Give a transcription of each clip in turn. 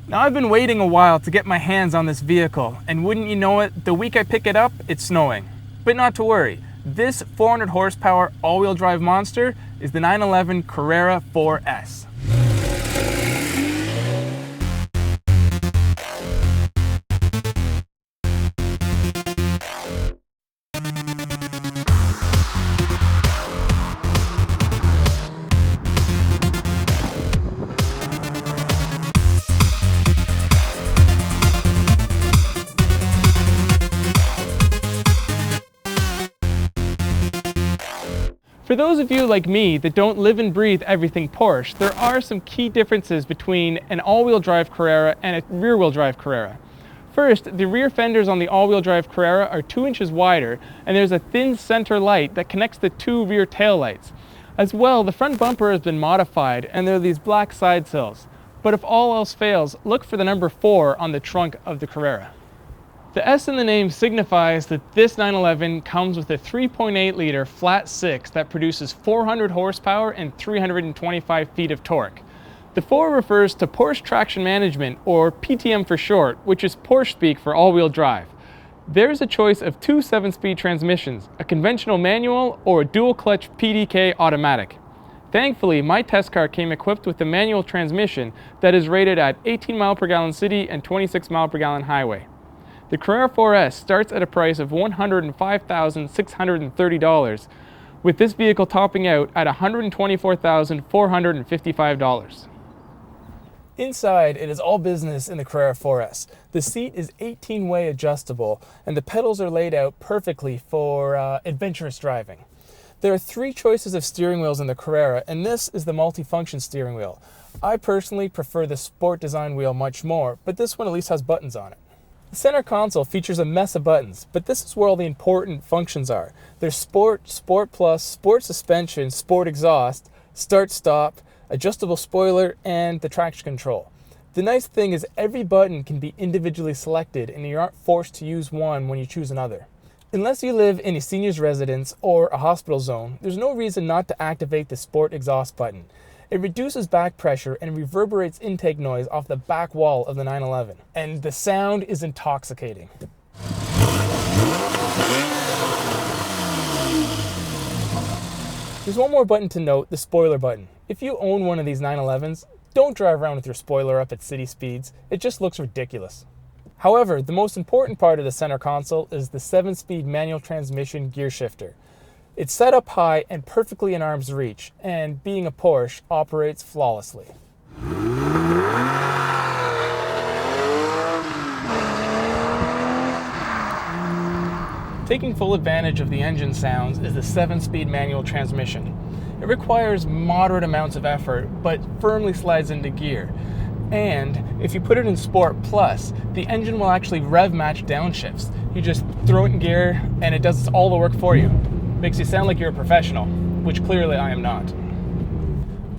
Now I've been waiting a while to get my hands on this vehicle, and wouldn't you know it, the week I pick it up, it's snowing. But not to worry, this 400 horsepower all-wheel drive monster is the 911 Carrera 4S. For those of you like me that don't live and breathe everything Porsche, there are some key differences between an all-wheel drive Carrera and a rear-wheel drive Carrera. First, the rear fenders on the all-wheel drive Carrera are 2 inches wider, and there's a thin center light that connects the 2 rear tail lights. As well, the front bumper has been modified, and there are these black side sills. But if all else fails, look for the number 4 on the trunk of the Carrera. The S in the name signifies that this 911 comes with a 3.8 liter flat 6 that produces 400 horsepower and 325 feet of torque. The 4 refers to Porsche Traction Management, or PTM for short, which is Porsche speak for all-wheel drive. There's a choice of 2 7-speed transmissions, a conventional manual or a dual-clutch PDK automatic. Thankfully, my test car came equipped with a manual transmission that is rated at 18 miles per gallon city and 26 miles per gallon highway. The Carrera 4S starts at a price of $105,630, with this vehicle topping out at $124,455. Inside, it is all business in the Carrera 4S. The seat is 18-way adjustable, and the pedals are laid out perfectly for adventurous driving. There are 3 choices of steering wheels in the Carrera, and this is the multi-function steering wheel. I personally prefer the Sport design wheel much more, but this one at least has buttons on it. The center console features a mess of buttons, but this is where all the important functions are. There's Sport, Sport Plus, Sport Suspension, Sport Exhaust, Start Stop, adjustable spoiler, and the traction control. The nice thing is every button can be individually selected and you aren't forced to use one when you choose another. Unless you live in a senior's residence or a hospital zone, there's no reason not to activate the Sport Exhaust button. It reduces back pressure and reverberates intake noise off the back wall of the 911. And the sound is intoxicating. There's one more button to note, the spoiler button. If you own one of these 911s, don't drive around with your spoiler up at city speeds. It just looks ridiculous. However, the most important part of the center console is the 7-speed manual transmission gear shifter. It's set up high and perfectly in arm's reach, and being a Porsche, operates flawlessly. Taking full advantage of the engine sounds is the 7-speed manual transmission. It requires moderate amounts of effort, but firmly slides into gear. And if you put it in Sport Plus, the engine will actually rev match downshifts. You just throw it in gear and it does all the work for you. Makes you sound like you're a professional, which clearly I am not.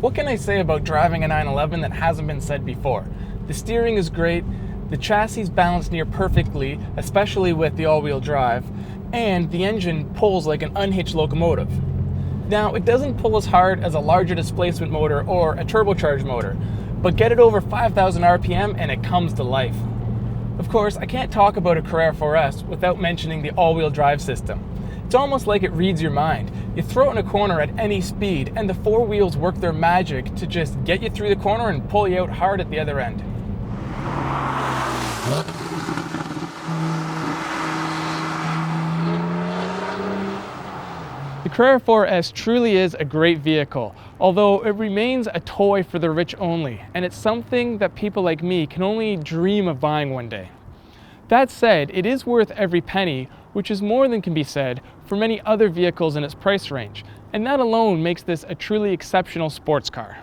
What can I say about driving a 911 that hasn't been said before? The steering is great, the chassis is balanced near perfectly, especially with the all-wheel drive, and the engine pulls like an unhitched locomotive. Now, it doesn't pull as hard as a larger displacement motor or a turbocharged motor, but get it over 5,000 RPM and it comes to life. Of course, I can't talk about a Carrera 4S without mentioning the all-wheel drive system. It's almost like it reads your mind. You throw it in a corner at any speed, and the 4 wheels work their magic to just get you through the corner and pull you out hard at the other end. The Carrera 4S truly is a great vehicle, although it remains a toy for the rich only, and it's something that people like me can only dream of buying one day. That said, it is worth every penny, which is more than can be said for many other vehicles in its price range, and that alone makes this a truly exceptional sports car.